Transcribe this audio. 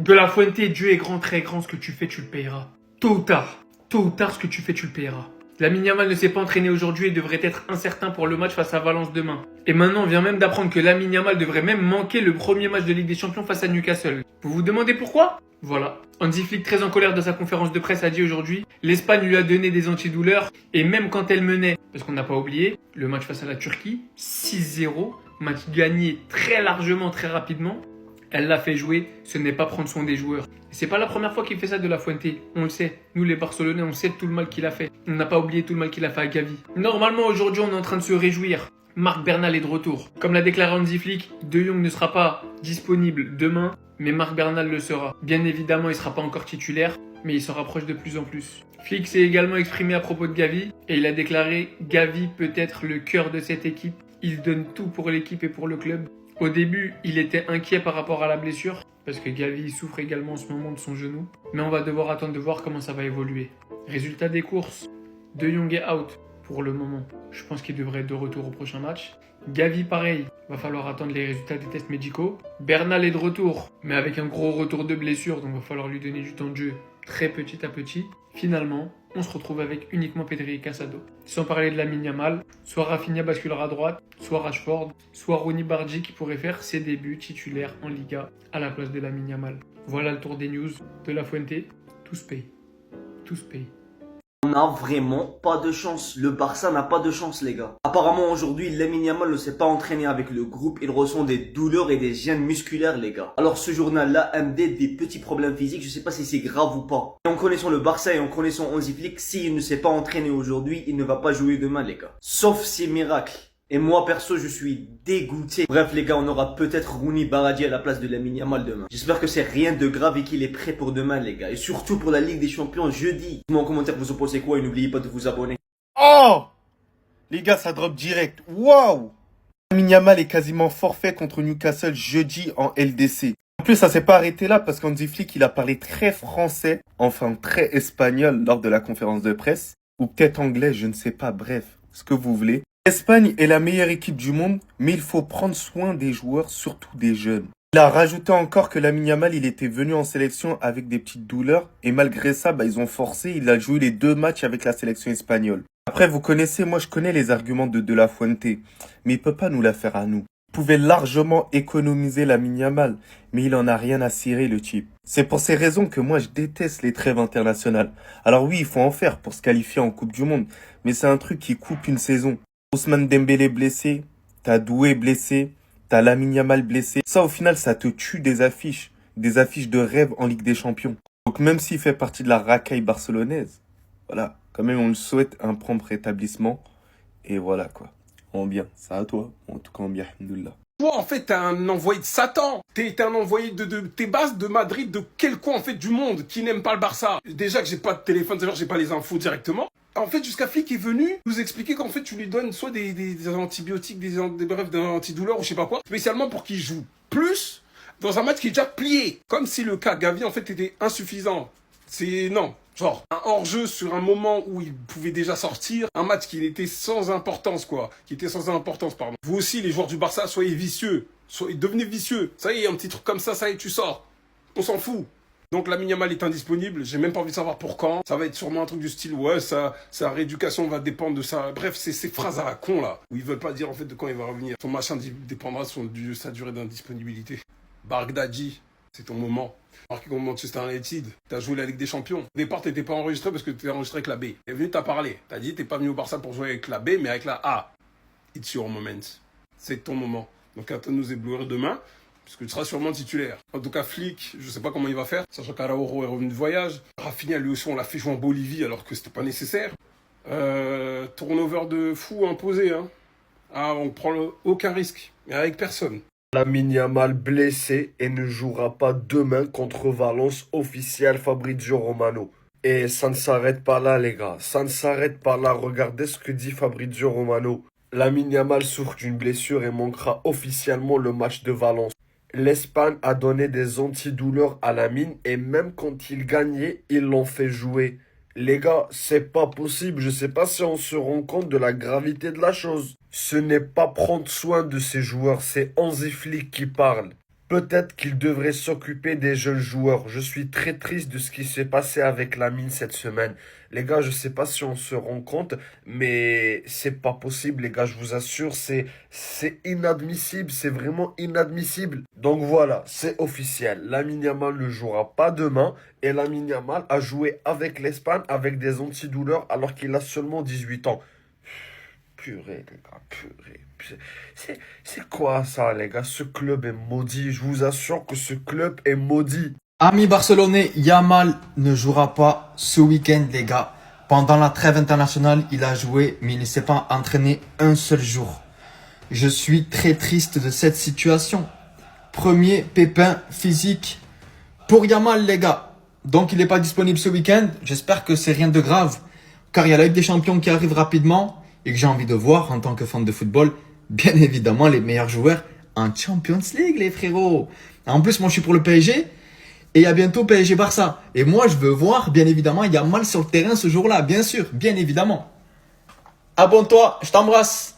De La Fuente, Dieu est grand, très grand, ce que tu fais, tu le payeras. Tôt ou tard. Tôt ou tard, ce que tu fais, tu le payeras. Lamine Yamal ne s'est pas entraîné aujourd'hui et devrait être incertain pour le match face à Valence demain. Et maintenant, on vient même d'apprendre que Lamine Yamal devrait même manquer le premier match de Ligue des Champions face à Newcastle. Vous vous demandez pourquoi? Voilà. Hansi Flick, très en colère dans sa conférence de presse, a dit aujourd'hui l'Espagne lui a donné des antidouleurs et même quand elle menait, parce qu'on n'a pas oublié, le match face à la Turquie, 6-0, match gagné très largement, très rapidement, elle l'a fait jouer, ce n'est pas prendre soin des joueurs. Et c'est pas la première fois qu'il fait ça de La Fuente, on le sait. Nous les Barcelonais, on sait tout le mal qu'il a fait. On n'a pas oublié tout le mal qu'il a fait à Gavi. Normalement, aujourd'hui, on est en train de se réjouir. Marc Bernal est de retour. Comme l'a déclaré Hansi Flick, De Jong ne sera pas disponible demain, mais Marc Bernal le sera. Bien évidemment, il ne sera pas encore titulaire, mais il se rapproche de plus en plus. Flick s'est également exprimé à propos de Gavi, et il a déclaré « Gavi peut être le cœur de cette équipe. Il donne tout pour l'équipe et pour le club. » Au début, il était inquiet par rapport à la blessure, parce que Gavi souffre également en ce moment de son genou. Mais on va devoir attendre de voir comment ça va évoluer. Résultat des courses, De Jong est out pour le moment. Je pense qu'il devrait être de retour au prochain match. Gavi pareil, va falloir attendre les résultats des tests médicaux. Bernal est de retour, mais avec un gros retour de blessure, donc va falloir lui donner du temps de jeu très petit à petit. Finalement, on se retrouve avec uniquement Pedri et Casado. Sans parler de Lamine Yamal, soit Rafinha basculera à droite, soit Rashford, soit Rooney Bardi qui pourrait faire ses débuts titulaires en Liga à la place de Lamine Yamal. Voilà le tour des news de La Fuente. Tous payent. Tous payent. On n'a vraiment pas de chance. Le Barça n'a pas de chance, les gars. Apparemment, aujourd'hui, Lamine Yamal ne s'est pas entraîné avec le groupe. Il ressent des douleurs et des gênes musculaires, les gars. Alors, ce journal-là a des petits problèmes physiques. Je sais pas si c'est grave ou pas. Et en connaissant le Barça et en connaissant Hansi Flick, s'il ne s'est pas entraîné aujourd'hui, il ne va pas jouer demain, les gars. Sauf si miracle. Et moi, perso, je suis dégoûté. Bref, les gars, on aura peut-être Rooney Bardi à la place de Lamine Yamal demain. J'espère que c'est rien de grave et qu'il est prêt pour demain, les gars. Et surtout pour la Ligue des Champions jeudi. Dites-moi en commentaire vous en pensez quoi et n'oubliez pas de vous abonner. Oh! Les gars, ça drop direct. Waouh! Lamine Yamal est quasiment forfait contre Newcastle jeudi en LDC. En plus, ça s'est pas arrêté là parce qu'Hansi Flick, il a parlé très français, enfin très espagnol lors de la conférence de presse. Ou peut-être anglais, je ne sais pas, bref, ce que vous voulez. L'Espagne est la meilleure équipe du monde, mais il faut prendre soin des joueurs, surtout des jeunes. Il a rajouté encore que Lamine Yamal, il était venu en sélection avec des petites douleurs, et malgré ça, ils ont forcé, il a joué les 2 matchs avec la sélection espagnole. Après, vous connaissez, moi je connais les arguments de La Fuente, mais il peut pas nous la faire à nous. Il pouvait largement économiser Lamine Yamal, mais il en a rien à cirer le type. C'est pour ces raisons que moi je déteste les trêves internationales. Alors oui, il faut en faire pour se qualifier en Coupe du Monde, mais c'est un truc qui coupe une saison. Ousmane Dembélé blessé, t'as Doué blessé, t'as Lamine Yamal blessé. Ça, au final, ça te tue des affiches de rêve en Ligue des Champions. Donc même s'il fait partie de la racaille barcelonaise, voilà, quand même on le souhaite un prompt rétablissement. Et voilà quoi. En bien, ça à toi. En tout cas en bien, alhamdoulilah. Toi, en fait, t'es un envoyé de Satan. T'es un envoyé t'es bases de Madrid, de quel coin, en fait, du monde, qui n'aime pas le Barça. Déjà que j'ai pas de téléphone, c'est-à-dire j'ai pas les infos directement. En fait, jusqu'à Flick est venu nous expliquer qu'en fait, tu lui donnes soit des antibiotiques, bref, des antidouleurs ou je sais pas quoi, spécialement pour qu'il joue plus dans un match qui est déjà plié. Comme si le cas Gavi, en fait, était insuffisant. Non. Genre, un hors-jeu sur un moment où il pouvait déjà sortir, un match qui était sans importance, quoi. Qui était sans importance, pardon. Vous aussi, les joueurs du Barça, soyez vicieux. Devenez vicieux. Ça y est, un petit truc comme ça y est, tu sors. On s'en fout. Donc Lamine Yamal est indisponible, j'ai même pas envie de savoir pour quand. Ça va être sûrement un truc du style, ouais, sa rééducation va dépendre de ça. Bref, c'est ces phrases à la con, là, où ils veulent pas dire, en fait, de quand il va revenir. Son machin dépendra de sa durée d'indisponibilité. Baghdadi, c'est ton moment. Marqué contre Manchester United, t'as joué la Ligue des Champions. Au départ, t'étais pas enregistré parce que t'étais enregistré avec la B. T'es venu, t'as parlé. T'as dit, t'es pas venu au Barça pour jouer avec la B, mais avec la A. It's your moment. C'est ton moment. Donc, attends nous éblouir demain. Parce que tu seras sûrement titulaire. En tout cas, Flick, je sais pas comment il va faire, sachant qu'Araújo est revenu de voyage. Rafinha, lui aussi, on l'a fait jouer en Bolivie alors que c'était pas nécessaire. Turnover de fou imposé, hein. Ah, on prend aucun risque, mais avec personne. Lamine Yamal blessé et ne jouera pas demain contre Valence, officiel Fabrizio Romano. Et ça ne s'arrête pas là, les gars. Ça ne s'arrête pas là. Regardez ce que dit Fabrizio Romano. Lamine Yamal souffre d'une blessure et manquera officiellement le match de Valence. L'Espagne a donné des antidouleurs à Lamine et même quand il gagnait, ils l'ont fait jouer. Les gars, c'est pas possible. Je sais pas si on se rend compte de la gravité de la chose. Ce n'est pas prendre soin de ces joueurs, c'est Hansi Flick qui parle. Peut-être qu'il devrait s'occuper des jeunes joueurs. Je suis très triste de ce qui s'est passé avec Lamine cette semaine. Les gars, je sais pas si on se rend compte, mais c'est pas possible, les gars, je vous assure, c'est inadmissible, c'est vraiment inadmissible. Donc voilà, c'est officiel. Lamine Yamal ne jouera pas demain et Lamine Yamal a joué avec l'Espagne avec des antidouleurs alors qu'il a seulement 18 ans. Purée, les gars, purée. C'est quoi ça, les gars? Ce club est maudit. Je vous assure que ce club est maudit. Amis barcelonais, Yamal ne jouera pas ce week-end, les gars. Pendant la trêve internationale, il a joué, mais il ne s'est pas entraîné un seul jour. Je suis très triste de cette situation. Premier pépin physique pour Yamal, les gars. Donc, il n'est pas disponible ce week-end. J'espère que c'est rien de grave, car il y a la Ligue des Champions qui arrive rapidement et que j'ai envie de voir, en tant que fan de football, bien évidemment, les meilleurs joueurs en Champions League, les frérots. En plus, moi, je suis pour le PSG. Et il y a bientôt PSG Barça. Et moi, je veux voir, bien évidemment, Yamal sur le terrain ce jour-là. Bien sûr, bien évidemment. Abonne-toi, je t'embrasse.